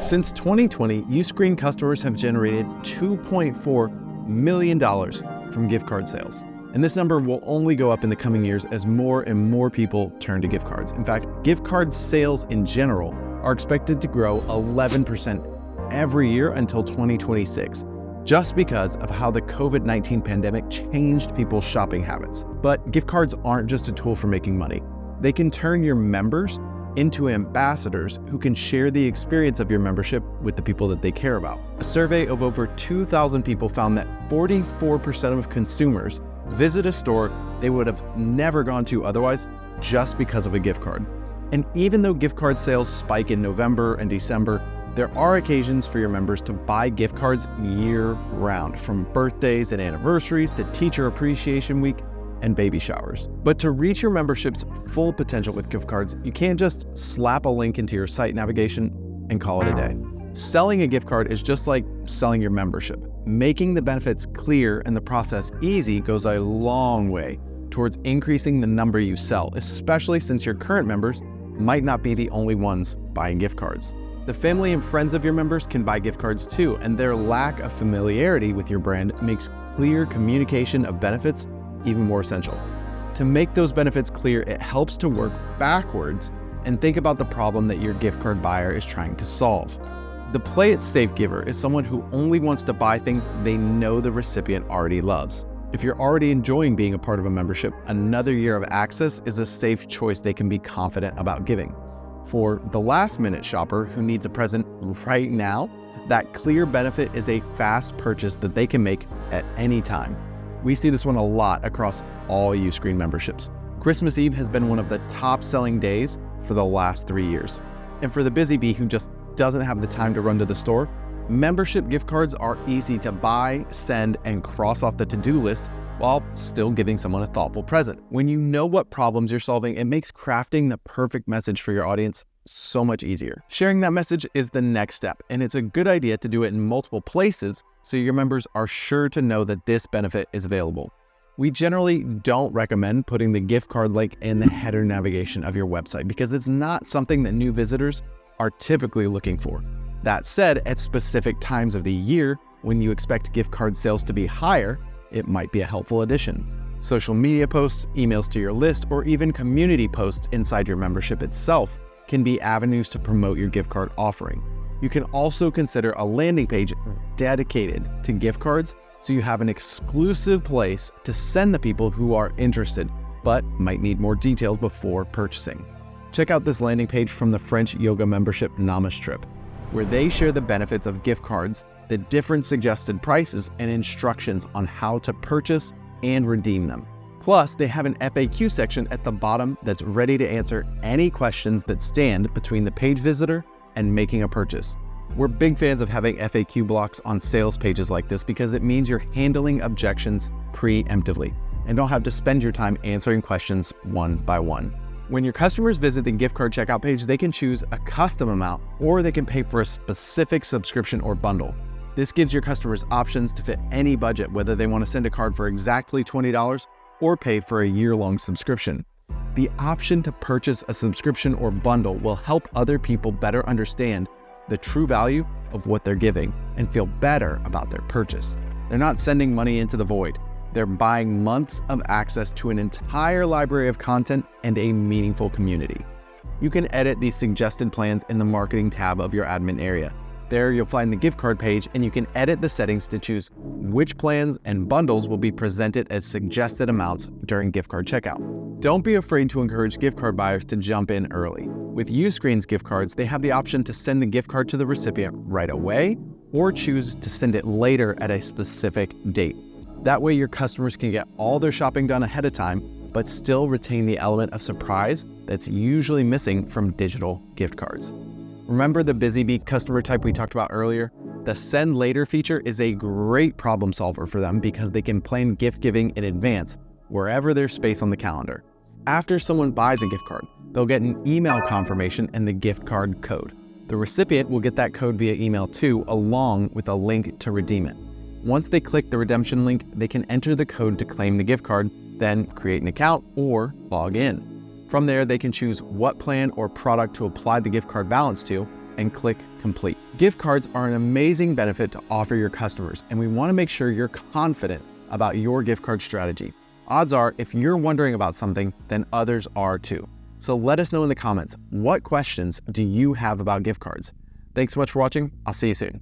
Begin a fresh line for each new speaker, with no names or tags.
Since 2020, Uscreen customers have generated $2.4 million from gift card sales. And this number will only go up in the coming years as more and more people turn to gift cards. In fact, gift card sales in general are expected to grow 11% every year until 2026, just because of how the COVID-19 pandemic changed people's shopping habits. But gift cards aren't just a tool for making money. They can turn your members into ambassadors who can share the experience of your membership with the people that they care about. A survey of over 2,000 people found that 44% of consumers visit a store they would have never gone to otherwise just because of a gift card. And even though gift card sales spike in November and December, there are occasions for your members to buy gift cards year-round, from birthdays and anniversaries to Teacher Appreciation Week and baby showers. But to reach your membership's full potential with gift cards, you can't just slap a link into your site navigation and call it a day. Selling a gift card is just like selling your membership. Making the benefits clear and the process easy goes a long way towards increasing the number you sell, especially since your current members might not be the only ones buying gift cards. The family and friends of your members can buy gift cards too, and their lack of familiarity with your brand makes clear communication of benefits even more essential. To make those benefits clear, it helps to work backwards and think about the problem that your gift card buyer is trying to solve. The play it safe giver is someone who only wants to buy things they know the recipient already loves. If you're already enjoying being a part of a membership, another year of access is a safe choice they can be confident about giving. For the last-minute shopper who needs a present right now, that clear benefit is a fast purchase that they can make at any time. We see this one a lot across all Uscreen memberships. Christmas Eve has been one of the top-selling days for the last 3 years. And for the busy bee who just doesn't have the time to run to the store, membership gift cards are easy to buy, send, and cross off the to-do list while still giving someone a thoughtful present. When you know what problems you're solving, it makes crafting the perfect message for your audience so much easier. Sharing that message is the next step, and it's a good idea to do it in multiple places so your members are sure to know that this benefit is available. We generally don't recommend putting the gift card link in the header navigation of your website because it's not something that new visitors are typically looking for. That said, at specific times of the year, when you expect gift card sales to be higher, it might be a helpful addition. Social media posts, emails to your list, or even community posts inside your membership itself can be avenues to promote your gift card offering. You can also consider a landing page dedicated to gift cards so you have an exclusive place to send the people who are interested but might need more details before purchasing. Check out this landing page from the French yoga membership Namastrip, where they share the benefits of gift cards, the different suggested prices, and instructions on how to purchase and redeem them. Plus, they have an FAQ section at the bottom that's ready to answer any questions that stand between the page visitor and making a purchase. We're big fans of having FAQ blocks on sales pages like this because it means you're handling objections preemptively and don't have to spend your time answering questions one by one. When your customers visit the gift card checkout page, they can choose a custom amount or they can pay for a specific subscription or bundle. This gives your customers options to fit any budget, whether they want to send a card for exactly $20 or pay for a year-long subscription. The option to purchase a subscription or bundle will help other people better understand the true value of what they're giving and feel better about their purchase. They're not sending money into the void. They're buying months of access to an entire library of content and a meaningful community. You can edit these suggested plans in the marketing tab of your admin area. There you'll find the gift card page and you can edit the settings to choose which plans and bundles will be presented as suggested amounts during gift card checkout. Don't be afraid to encourage gift card buyers to jump in early. With Uscreen's gift cards, they have the option to send the gift card to the recipient right away or choose to send it later at a specific date. That way your customers can get all their shopping done ahead of time, but still retain the element of surprise that's usually missing from digital gift cards. Remember the busy bee customer type we talked about earlier? The send later feature is a great problem solver for them because they can plan gift giving in advance wherever there's space on the calendar. After someone buys a gift card, they'll get an email confirmation and the gift card code. The recipient will get that code via email too, along with a link to redeem it. Once they click the redemption link, they can enter the code to claim the gift card, then create an account or log in. From there, they can choose what plan or product to apply the gift card balance to, and click complete. Gift cards are an amazing benefit to offer your customers, and we want to make sure you're confident about your gift card strategy. Odds are, if you're wondering about something, then others are too. So let us know in the comments, what questions do you have about gift cards? Thanks so much for watching. I'll see you soon.